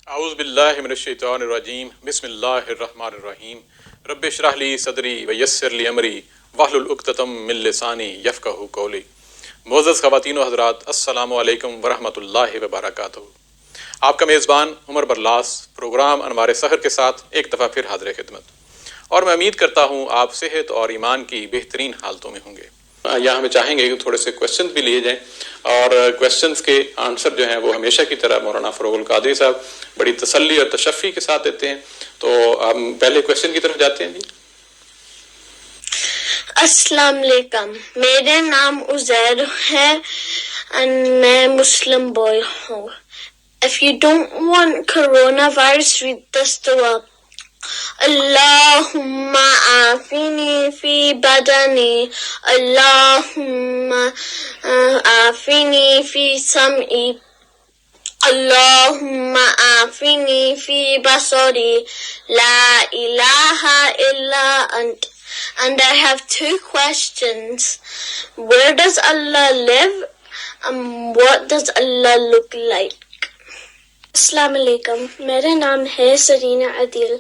اعوذ باللہ من الشیطان الرجیم بسم اللہ الرحمن الرحیم رب اشرح لی صدری ویسر لی امری واحلل عقدۃ من لسانی یفقہوا قولی۔ معزز خواتین و حضرات، السلام علیکم ورحمۃ اللہ وبرکاتہ۔ آپ کا میزبان عمر برلاس پروگرام انوار سحر کے ساتھ ایک دفعہ پھر حاضر خدمت، اور میں امید کرتا ہوں آپ صحت اور ایمان کی بہترین حالتوں میں ہوں گے۔ یہاں ہمیں چاہیں گے کہ تھوڑے سے کویشچنز بھی لیے جائیں، اور کویشچنز کے آنسر جو ہیں وہ ہمیشہ کی طرح مولانا فروغ القادری صاحب بڑی تسلی اور تشفی کے ساتھ دیتے ہیں۔ تو ہم پہلے کویشچن کی طرف جاتے ہیں۔ جی السلام علیکم، میرا نام عزیر ہے اور میں مسلم بوائے ہوں۔ If you don't want coronavirus, read this dua. اللہم عافنی فی بدنی، اللہم عافنی فی سمعی، اللہم عافنی فی بصری، لا الہ الا انت۔ And I have two questions. Where does Allah live? And what does Allah look like? Assalamu alaikum. میرا نام ہے Serena Adeel.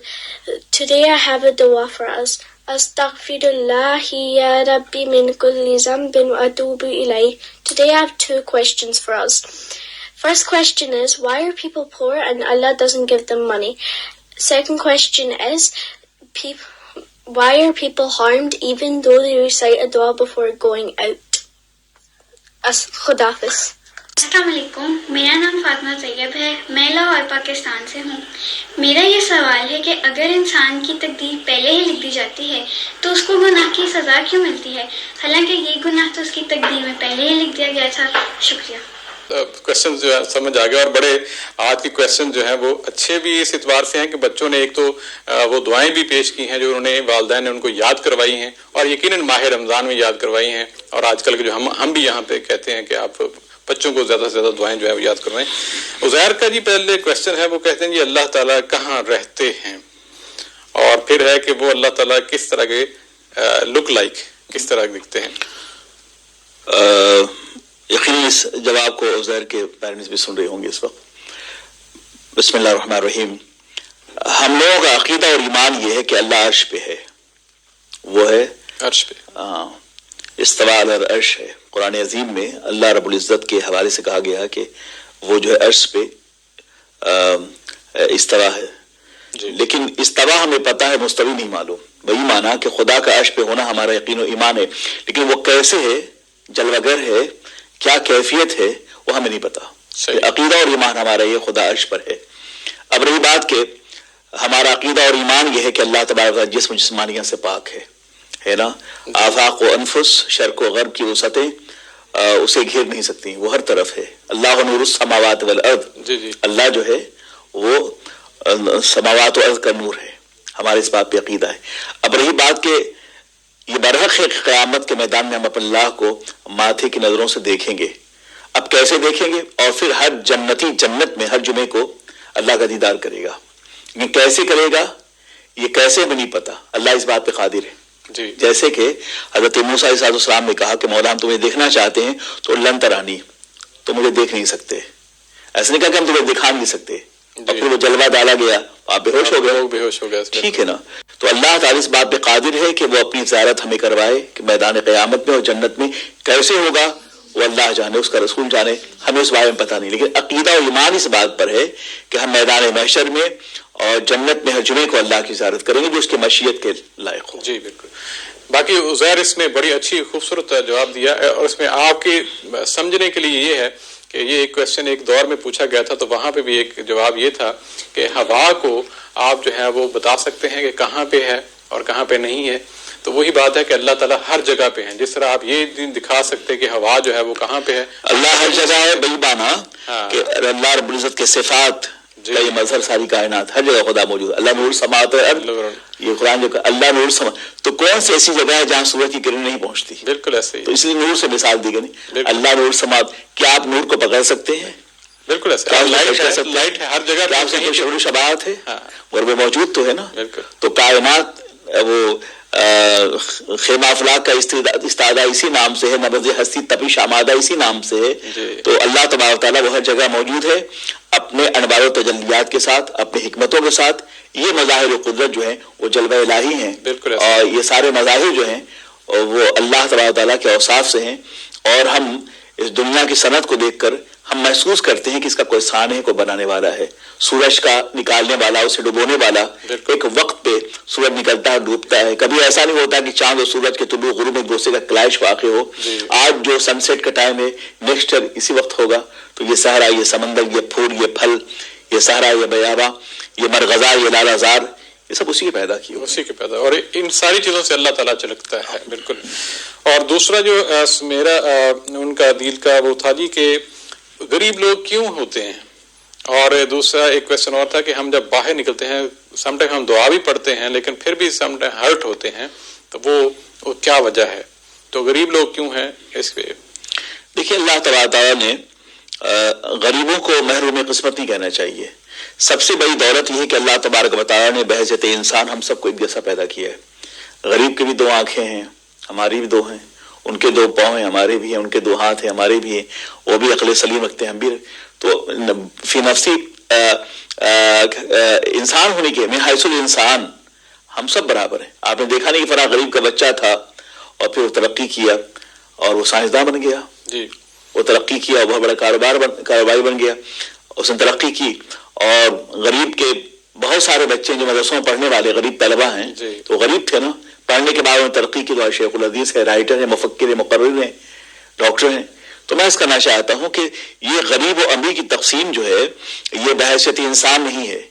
Today I have a dua for us. Astaghfirullah ya Rabbi min kulli zambin wa atubu ilayh. Today I have two questions for us. First question is, why are people poor and Allah doesn't give them money? Second question is, why are people harmed even though they recite a dua before going out? Khuda Hafiz. السلام علیکم، میرا نام فاطمہ طیب ہے، میں لاہور پاکستان سے ہوں۔ میرا یہ سوال ہے کہ اگر انسان کی تقدیر پہلے ہی لکھ دی جاتی ہے تو اس کو گناہ کی سزا کیوں ملتی ہے، حالانکہ یہ گناہ تو اس کی تقدیر میں پہلے ہی لکھ دیا گیا تھا؟ شکریہ۔ کویشچن جو ہے سمجھ آ گیا، اور بڑے آج کے کویشچن جو ہیں وہ اچھے بھی اس اعتبار سے ہیں کہ بچوں نے ایک تو وہ دعائیں بھی پیش کی ہیں جو انہوں نے والدین نے ان کو یاد کروائی ہیں، اور یقیناً ماہ رمضان میں یاد کروائی ہیں، اور آج کل کے جو ہم بھی یہاں پہ کہتے ہیں کہ آپ بچوں کو زیادہ سے زیادہ دعائیں جو ہے وہ یاد کروائیں۔ عزیر کا جی پہلے کویشچن ہے، وہ کہتے ہیں جی اللہ تعالیٰ کہاں رہتے ہیں، اور پھر ہے کہ وہ اللہ تعالیٰ کس طرح کے لک لائک، کس طرح دکھتے ہیں؟ یقیناً اس جواب کو عزیر کے پیرنٹس بھی سن رہے ہوں گے اس وقت۔ بسم اللہ الرحمن الرحیم۔ ہم لوگوں کا عقیدہ اور ایمان یہ ہے کہ اللہ عرش پہ ہے، وہ ہے عرش پہ، استواء علی العرش ہے۔ قرآن عظیم میں اللہ رب العزت کے حوالے سے کہا گیا کہ وہ جو ہے عرش پہ استوا ہے، لیکن استوا ہمیں پتہ ہے، مستوی نہیں معلوم۔ وہی مانا کہ خدا کا عرش پہ ہونا ہمارا یقین و ایمان ہے، لیکن وہ کیسے ہے، جلوہ گر ہے، کیا کیفیت ہے، وہ ہمیں نہیں پتا۔ عقیدہ اور ایمان ہمارا یہ خدا عرش پر ہے۔ اب رہی بات کہ ہمارا عقیدہ اور ایمان یہ ہے کہ اللہ تبارک و تعالیٰ جسم و جسمانیہ سے پاک ہے نا۔ آفاق و انفس، شرق و غرب کی وسعتیں اسے گھیر نہیں سکتی، وہ ہر طرف ہے۔ اللہ نور السماوات والارض، اللہ جو ہے وہ سماوات و ارض کا نور ہے، ہمارے اس بات پہ عقیدہ ہے۔ اب رہی بات کہ یہ برحق ہے کہ قیامت کے میدان میں ہم اپنے اللہ کو ماتھے کی نظروں سے دیکھیں گے۔ اب کیسے دیکھیں گے؟ اور پھر ہر جنتی جنت میں ہر جمعے کو اللہ کا دیدار کرے گا، یہ کیسے کرے گا، یہ کیسے ہمیں نہیں پتا، اللہ اس بات پہ قادر ہے۔ جیسے کہ حضرت موسیٰ علیہ السلام نے کہا کہ مولا ہم تمہیں دیکھنا چاہتے ہیں تو لن ترانی، تو مجھے دیکھ نہیں سکتے۔ ایسے نہیں کہا کہ ہم تمہیں دکھا نہیں سکتے، اور پھر وہ جلوہ ڈالا گیا، آپ بے ہوش ہو گئے، ٹھیک ہے نا۔ تو اللہ تعالیٰ اس بات پہ قادر ہے کہ وہ اپنی زیارت ہمیں کروائے کہ میدان قیامت میں اور جنت میں کیسے ہوگا وہ اللہ جانے، اس کا رسول جانے، ہمیں اس بارے میں پتہ نہیں، لیکن عقیدہ اور ایمان اس بات پر ہے کہ ہم میدان محشر میں اور جنت میں ہر جمعے کو اللہ کی زیارت کریں گے جو اس کی مشیت کے لائق ہو۔ جی بالکل۔ باقی عزیر اس نے بڑی اچھی خوبصورت جواب دیا، اور اس میں آپ کے سمجھنے کے لیے یہ ہے کہ یہ ایک کویشچن ایک دور میں پوچھا گیا تھا، تو وہاں پہ بھی ایک جواب یہ تھا کہ ہوا کو آپ جو ہے وہ بتا سکتے ہیں کہ کہاں پہ ہے اور کہاں پہ نہیں ہے، تو وہی بات ہے کہ اللہ تعالیٰ ہر جگہ پہ ہے۔ جس طرح آپ یہ دکھا سکتے کہ ہوا جو ہے وہ کہاں پہ ہے، اللہ ہر جگہ ہے، بھائی بانا کہ اللہ رب العزت کے صفات کا یہ مظہر ساری کائنات، ہر جگہ خدا موجود ہے۔ اللہ نور سماوات والارض، یہ قرآن جو کہ اللہ نور سما، تو کون سی ایسی جگہ ہے جہاں سورج کی کرن نہیں پہنچتی؟ بالکل ایسے ہی، تو اس لیے نور سے مثال دی گئی، اللہ نور سماوات۔ کیا آپ نور کو پکڑ سکتے ہیں؟ بالکل ایسے، لائٹ ہے ہر جگہ، شعور و شباہت ہے، اور وہ موجود تو ہے نا۔ تو کائنات وہ خیمہ افلاق کا استعداد اسی نام سے ہے، نبض ہستی تپش آمادہ اسی نام سے ہے. تو اللہ تبارک تعالیٰ وہ ہر جگہ موجود ہے اپنے انوار و تجلیات کے ساتھ، اپنی حکمتوں کے ساتھ. یہ مظاہر و قدرت جو ہیں وہ جلوہ الہی ہیں، اور یہ سارے مظاہر جو ہیں وہ اللہ تبارک تعالیٰ کے اوصاف سے ہیں. اور ہم اس دنیا کی صنعت کو دیکھ کر ہم محسوس کرتے ہیں کہ اس کا کوئی صانع ہے، کوئی بنانے والا ہے. سورج کا نکالنے والا، اسے ڈبونے والا. ایک وقت پہ سورج نکلتا ہے، ڈوبتا ہے. کبھی ایسا نہیں ہوتا کہ چاند اور سورج کے طلوع غروب میں ایک دوسرے کا کلیش واقع ہو. آج جو سن سیٹ کا ٹائم ہے نیکسٹ ایئر اسی وقت ہوگا. تو یہ صحرا، یہ سمندر، یہ پھول، یہ پھل، یہ صحرا، یہ بیاباں، یہ مرغزا، یہ لالہ زار، یہ سب اسی کے پیدا کیے، اسی کے پیدا. اور ان ساری چیزوں سے اللہ تعالیٰ چلکتا ہے. بالکل. اور دوسرا جو میرا ان کا دل کا وہ تھا جی کہ غریب لوگ کیوں ہوتے ہیں. اور دوسرا ایک کویشچن اور تھا کہ ہم جب باہر نکلتے ہیں سم ٹائم ہم دعا بھی پڑھتے ہیں لیکن پھر بھی سم ٹائم ہرٹ ہوتے ہیں، تو وہ کیا وجہ ہے؟ تو غریب لوگ کیوں ہیں اس پہ؟ دیکھیے اللہ تبارک تعالیٰ نے غریبوں کو محروم قسمت نہیں کہنا چاہیے. سب سے بڑی دولت یہ ہے کہ اللہ تبارک و تعالیٰ نے بحیثیت انسان ہم سب کو ایک جیسا پیدا کیا ہے. غریب کے بھی 2 آنکھیں ہیں، ہماری بھی 2 ہیں. ان کے 2 پاؤں ہیں، ہمارے بھی ہیں. ان کے 2 ہاتھ ہیں، ہمارے بھی ہیں. وہ بھی عقل سلیم رکھتے ہیں، ہم بھی. تو فی نفسی انسان ہونے کے میں حیث الانسان ہم سب برابر ہیں. آپ نے دیکھا نہیں کہ فلاں غریب کا بچہ تھا اور پھر وہ ترقی کیا اور وہ سائنسداں بن گیا. جی وہ ترقی کیا، بہت بڑا کاروباری بن گیا. اس نے ترقی کی. اور غریب کے بہت سارے بچے جو مدرسوں میں پڑھنے والے غریب طلبہ ہیں تو غریب تھے نا. پڑھنے کے بعد انہوں نے ترقی کی. تو شیخ الحدیث ہے، رائٹر ہے، مفکر ہے، مقرر ہیں، ڈاکٹر ہیں. تو میں اس کرنا چاہتا ہوں کہ یہ غریب و امیر کی تقسیم جو ہے یہ بحیثیت انسان نہیں ہے،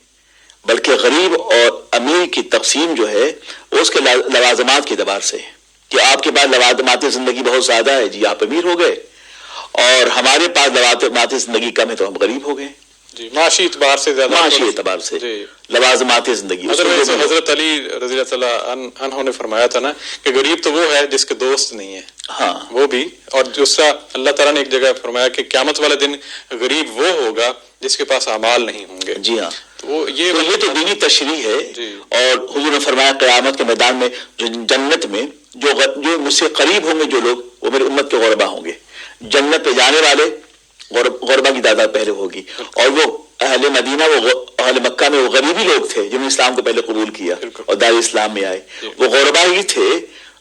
بلکہ غریب اور امیر کی تقسیم جو ہے وہ اس کے لوازمات کے اعتبار سے ہے کہ آپ کے پاس لوازمات زندگی بہت زیادہ ہے، جی آپ امیر ہو گئے، اور ہمارے پاس لوازمات زندگی کم ہے تو ہم غریب ہو گئے. جی معاشی اعتبار سے زیادہ، معاشی اعتبار سے لوازمات زندگی. حضرت علی رضی اللہ عنہ نے فرمایا تھا نا کہ غریب تو وہ ہے جس کے دوست نہیں ہے. ہاں وہ بھی. اور دوسرا اللہ تعالیٰ نے ایک جگہ فرمایا کہ قیامت والے دن غریب وہ ہوگا جس کے پاس اعمال نہیں ہوں گے. جی ہاں. تو یہ تو دینی تشریح ہے. اور حضور نے فرمایا قیامت کے میدان میں جو جنت میں جو مجھ سے قریب ہوں گے جو لوگ وہ میری امت کے غربا ہوں گے. جنت پہ جانے والے غربا کی تعداد پہلے ہوگی. اور وہ اہل مدینہ، وہ اہل مکہ میں وہ غریبی لوگ تھے جنہوں نے اسلام کو پہلے قبول کیا اور دار اسلام میں آئے. وہ غربا ہی تھے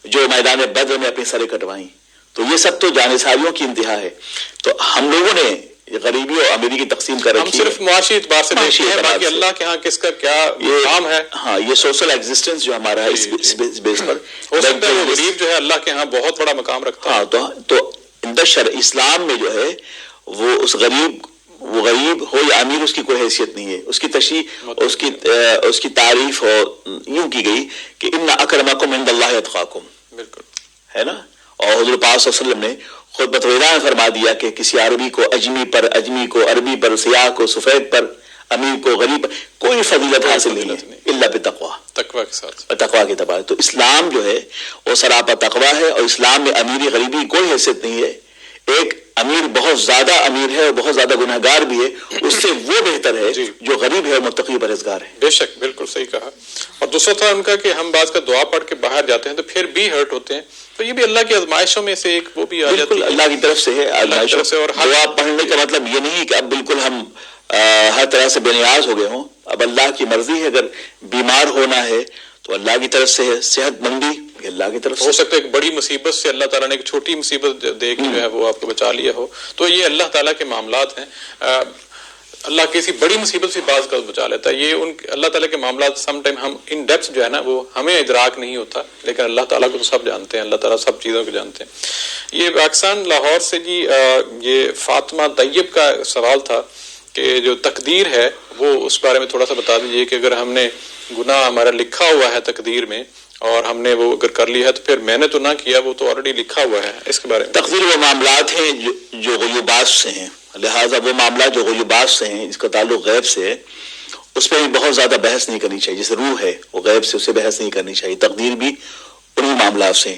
جو میدان بدر میں اپنی سریں کٹوائیں. تو یہ سب تو جانصاریوں کی انتہا ہے. تو ہم لوگوں نے غریبی اور امیری کی تقسیم کر رکھی ہے. ہم صرف معاشی اعتبار سے دیکھتے ہیں، باقی اللہ کے ہاں کس کا کیا کام ہے. ہاں یہ سوشل ایگزسٹنس جو ہمارا ہے اس بیس پر ہو سکتا ہے وہ غریب جو ہے اللہ کے ہاں بہت بڑا مقام رکھتا ہے. ہاں تو اندر شرع اسلام میں جو ہے وہ اس وہ غریب ہو یا امیر اس کی کوئی حیثیت نہیں ہے. اس کی تشریح اس کی تعریف یوں کی گئی کہ ان اکرمکم عند اللہ اتقاکم. بالکل ہے نا. اور حضور پاک صلی اللہ علیہ وسلم نے خود بطویدہ میں فرما دیا کہ کسی عربی کو اجمی پر، اجمی کو عربی پر، سیاہ کو سفید پر، امیر کو غریب پر کوئی فضیلت حاصل نہیں ہے الا بتقوا، تقوی کے ساتھ، تقوی کے تبع. تو اسلام جو ہے وہ سراپا تقوی ہے. اور اسلام میں امیری غریبی کوئی حیثیت نہیں ہے. ایک امیر بہت زیادہ امیر ہے اور بہت زیادہ گنہگار بھی ہے، اس سے وہ بہتر ہے جو غریب ہے اور متقی پرہیزگار ہے. بے شک، بالکل صحیح کہا. اور دوسرا تھا ان کا کہ ہم بعض کا دعا پڑھ کے باہر جاتے ہیں تو پھر بھی ہرٹ ہوتے ہیں. تو یہ بھی اللہ کی آزمائشوں میں سے ایک وہ بھی آ جاتی ہے، اللہ کی طرف سے ہے آزمائشوں سے. اور دعا پڑھنے کا مطلب یہ نہیں کہ اب بالکل ہم ہر طرح سے بے نیاز ہو گئے ہوں. اب اللہ کی مرضی ہے، اگر بیمار ہونا ہے تو اللہ کی طرف سے ہے، صحت مندی اللہ کی طرف سے. ہو سکتا ہے ایک بڑی مصیبت سے اللہ تعالیٰ نے ایک چھوٹی مصیبت دے کے جو ہے وہ آپ کو بچا لیا ہو. تو یہ اللہ تعالیٰ کے معاملات ہیں. اللہ کسی بڑی مصیبت سے بعض کا بچا لیتا ہے. یہ اللہ تعالیٰ کے معاملات سم ٹائم ہم ان ڈیپتھ جو ہے نا وہ ہمیں ادراک نہیں ہوتا، لیکن اللہ تعالیٰ کو تو سب جانتے ہیں. اللہ تعالیٰ سب چیزوں کو جانتے ہیں. یہ پاکستان لاہور سے جی یہ فاطمہ طیب کا سوال تھا کہ جو تقدیر ہے وہ اس بارے میں تھوڑا سا بتا دیجیے کہ اگر ہم نے گناہ ہمارا لکھا ہوا ہے تقدیر میں اور ہم نے وہ اگر کر لیا ہے تو پھر میں نے تو نہ کیا، وہ تو آلریڈی لکھا ہوا ہے. اس کے بارے میں تقدیر وہ معاملات ہیں جو غیوبات سے ہیں، لہٰذا وہ معاملات جو غیوبات سے ہیں جس کا تعلق غیب سے ہے اس پہ بھی بہت زیادہ بحث نہیں کرنی چاہیے. جیسے روح ہے وہ غیب سے، اسے بحث نہیں کرنی چاہیے. تقدیر بھی انہی معاملات سے ہیں.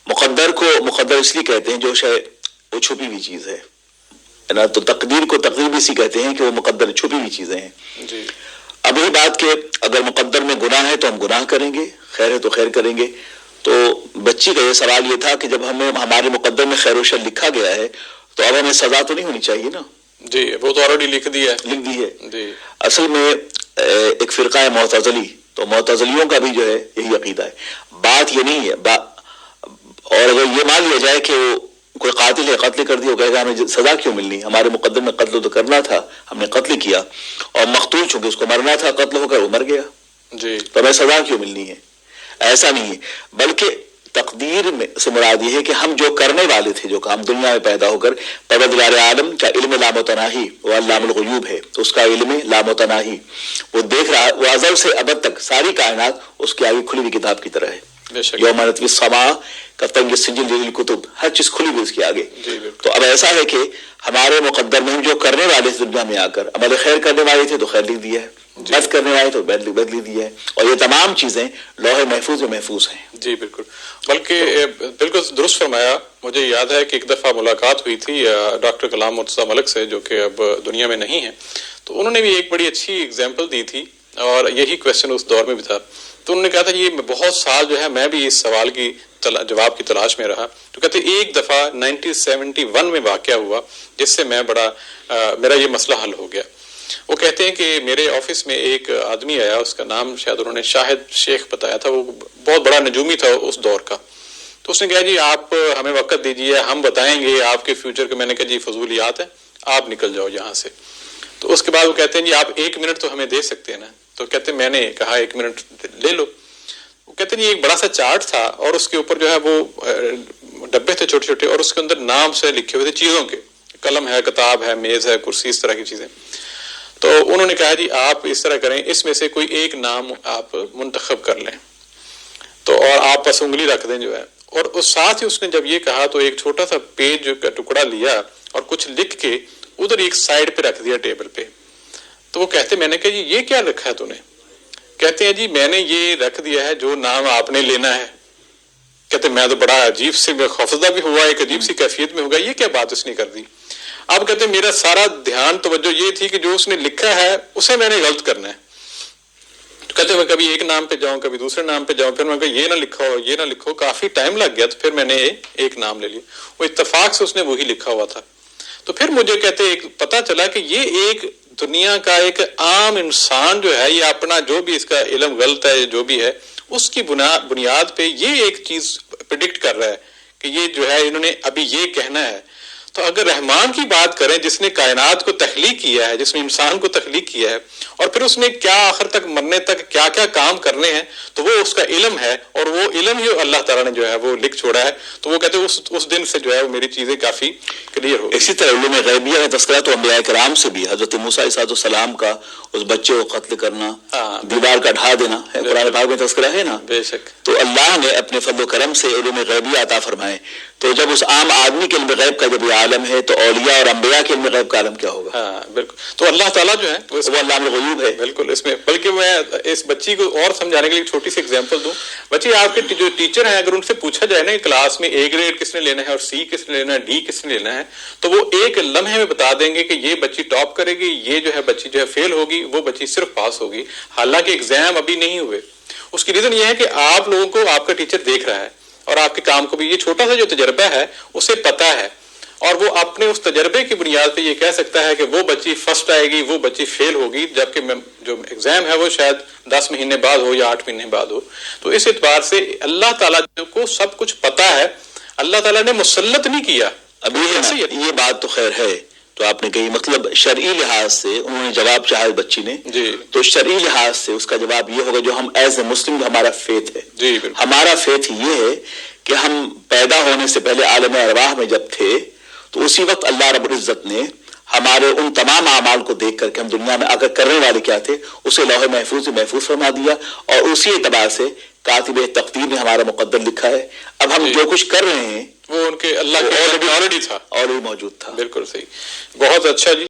مقدر کو مقدر اس لیے کہتے ہیں جو شاید وہ چھپی ہوئی چیز ہے نا. تو تقدیر کو تقدیر بھی اسی کہتے ہیں کہ وہ مقدر چھپی ہوئی چیزیں ہیں. جی اب یہی بات کہ اگر مقدر میں گناہ ہے تو ہم گناہ کریں گے، خیر ہے تو خیر کریں گے. تو بچی کا یہ سوال یہ تھا کہ جب ہمیں ہمارے مقدر میں خیر و شر لکھا گیا ہے تو اب ہمیں سزا تو نہیں ہونی چاہیے نا؟ جی وہ تو آلریڈی لکھ دی ہے جی. اصل میں ایک فرقہ ہے معتزلی، تو معتزلیوں کا بھی جو ہے یہی عقیدہ ہے. بات یہ نہیں ہے اور اگر یہ مان لیا جائے کہ کوئی قاتل ہے، قتل کر دیا، وہ کہے گا ہمیں سزا کیوں ملنی، ہمارے مقدر میں قتل تو کرنا تھا، ہم نے قتل کیا، اور مقتول چونکہ اس کو مرنا تھا، قتل ہو کر وہ مر گیا جی تو ہمیں سزا کیوں ملنی ہے. ایسا نہیں ہے، بلکہ تقدیر میں سے مراد یہ ہے کہ ہم جو کرنے والے تھے، جو کام دنیا میں پیدا ہو کر، پروردگار عالم کا علم لامتناہی، وہ علام الغیوب ہے، اس کا علم لامتناہی، وہ دیکھ رہا، وہ ازل سے ابد تک ساری کائنات اس کی آگے کھلی ہوئی کتاب کی طرح ہے. یوم نطوی السماء کطی السجل للکتب، ہر چیز کھلی ہوئی اس کے آگے. تو اب ایسا ہے کہ ہمارے مقدر میں ہم جو کرنے والے تھے دنیا میں آ کر، عمل خیر کرنے والے تھے تو خیر لکھ دیا ہے، بد کرنے والے تو بد لکھ دیا ہے، اور یہ تمام چیزیں لوح محفوظ میں محفوظ ہیں. جی بالکل، بلکہ بالکل درست فرمایا. مجھے یاد ہے کہ ایک دفعہ ملاقات ہوئی تھی ڈاکٹر کلام مرتضیٰ ملک سے، جو کہ اب دنیا میں نہیں ہیں. تو انہوں نے بھی ایک بڑی اچھی اگزامپل دی تھی، اور یہی کویشچن اس دور میں بھی تھا. تو انہوں نے کہا تھا یہ بہت سال جو ہے میں بھی اس سوال کی جواب کی تلاش میں رہا. تو کہتے ایک دفعہ 1971 میں واقعہ ہوا جس سے میں میرا یہ مسئلہ حل ہو گیا. وہ کہتے ہیں کہ میرے آفس میں ایک آدمی آیا، اس کا نام شاید انہوں نے شاہد شیخ بتایا تھا، وہ بہت بڑا نجومی تھا اس دور کا. تو اس نے کہا جی آپ ہمیں وقت دیجیے، ہم بتائیں گے آپ کے فیوچر کے. میں نے کہا جی فضولیات ہیں، آپ نکل جاؤ یہاں سے. تو اس کے بعد وہ کہتے ہیں جی آپ 1 منٹ تو ہمیں دے سکتے ہیں نا. تو کہتے ہیں میں نے کہا 1 منٹ لے لو. وہ کہتے ہیں یہ ایک بڑا سا چارٹ تھا، اور اس کے اوپر جو ہے وہ ڈبے تھے چھوٹے چھوٹے، اور اس کے اندر نام سے لکھے ہوئے تھے چیزوں کے، قلم ہے، کتاب ہے، میز ہے، کرسی، اس طرح کی چیزیں. تو انہوں نے کہا جی آپ اس طرح کریں، اس میں سے کوئی ایک نام آپ منتخب کر لیں، تو اور آپ بس انگلی رکھ دیں جو ہے. اور اس ساتھ ہی اس نے جب یہ کہا تو ایک چھوٹا سا پیج کا ٹکڑا لیا اور کچھ لکھ کے ادھر ایک سائڈ پہ رکھ دیا ٹیبل پہ. تو وہ کہتے میں نے کہا جی یہ کیا رکھا ہے تو نے؟ کہتے ہیں جی میں نے یہ رکھ دیا ہے جو نام آپ نے لینا ہے. کہتے میں تو بڑا عجیب سے خوفزدہ بھی ہوا، ایک عجیب سی کیفیت میں ہوگا، یہ کیا بات اس نے کر دی. اب کہتے ہیں میرا سارا دھیان توجہ یہ تھی کہ جو اس نے لکھا ہے اسے میں نے غلط کرنا ہے. تو کہتے میں کبھی ایک نام پہ جاؤں، کبھی دوسرے نام پہ جاؤں، پھر میں کہا یہ نہ لکھو، یہ نہ لکھو. کافی ٹائم لگ گیا، تو پھر میں نے ایک نام لے لیا. وہ اتفاق سے اس نے وہی لکھا ہوا تھا. تو پھر مجھے کہتے ایک پتا چلا کہ یہ ایک دنیا کا ایک عام انسان جو ہے، یہ اپنا جو بھی اس کا علم غلط ہے جو بھی ہے، اس کی بنیاد پہ یہ ایک چیز پریڈکٹ کر رہا ہے کہ یہ جو ہے انہوں نے ابھی یہ کہنا ہے. تو اگر رحمان کی بات کریں جس نے کائنات کو تخلیق کیا ہے، جس نے انسان کو تخلیق کیا ہے، اور پھر اس نے کیا آخر تک مرنے تک کیا کیا کام کرنے ہیں، تو وہ اس کا علم ہے، اور وہ علم ہی اللہ تعالیٰ نے جو ہے وہ لکھ چھوڑا ہے. تو وہ کہتے ہیں اس دن سے جو ہے وہ میری چیزیں کافی کلیئر ہو. اسی طرح علوم غیبیہ کا تذکرہ تو انبیاء کرام سے بھی، حضرت موسیٰ علیہ السلام کا اس بچے کو قتل کرنا، دیوار کا ڈھا دینا ہے، قرآن پاک میں تذکرہ ہے نا. بے شک. تو اللہ نے اپنے فضل و کرم سے علوم غیبیہ عطا فرمائے. تو جب اس عام آدمی کے علم غیب کا جب یہ عالم ہے تو اولیاء اور انبیاء کے علم غیب کا عالم کیا ہوگا؟ ہاں بالکل. تو اللہ تعالیٰ جو ہے وہ علام الغیوب ہے. بالکل. اس میں بلکہ میں اس بچی کو اور سمجھانے کے لیے چھوٹی سی اگزامپل دوں. بچی آپ کے جو ٹیچر ہیں اگر ان سے پوچھا جائے نا کلاس میں A گریڈ کس نے لینا ہے اور C کس نے لینا ہے، D کس نے لینا ہے، تو وہ ایک لمحے میں بتا دیں گے کہ یہ بچی ٹاپ کرے گی، یہ جو ہے بچی جو ہے فیل ہوگی، وہ بچی صرف پاس ہوگی. حالانکہ ایگزام ابھی نہیں ہوئے. اس کی ریزن یہ ہے کہ آپ لوگوں کو آپ کا ٹیچر دیکھ رہا ہے، اور آپ کے کام کو بھی یہ چھوٹا سا جو تجربہ ہے اسے پتا ہے، اور وہ اپنے اس تجربے کی بنیاد پہ یہ کہہ سکتا ہے کہ وہ بچی فرسٹ آئے گی، وہ بچی فیل ہوگی، جبکہ جو ایگزام ہے وہ شاید 10 مہینے بعد ہو یا 8 مہینے بعد ہو. تو اس اعتبار سے اللہ تعالیٰ کو سب کچھ پتا ہے، اللہ تعالیٰ نے مسلط نہیں کیا. ابھی یہ بات تو خیر ہے تو آپ نے کہی، مطلب شرعی لحاظ سے انہوں نے جواب چاہا بچی نے جی، تو شرعی لحاظ سے اس کا جواب یہ ہوگا جو ہم ایز اے مسلم جو ہمارا فیتھ ہے جی، ہمارا فیتھ یہ ہے کہ ہم پیدا ہونے سے پہلے عالم ارواح میں جب تھے تو اسی وقت اللہ رب العزت نے ہمارے ان تمام اعمال کو دیکھ کر کے ہم دنیا میں آ کر کرنے والے کیا تھے اسے لوح محفوظ سے محفوظ فرما دیا، اور اسی اعتبار سے کاتب تقدیر نے ہمارا مقدر لکھا ہے. اب ہم جو کچھ کر رہے ہیں وہ ان کے اللہ کے آلریڈی تھا، آلریڈی موجود تھا. بالکل صحیح. بہت اچھا جی.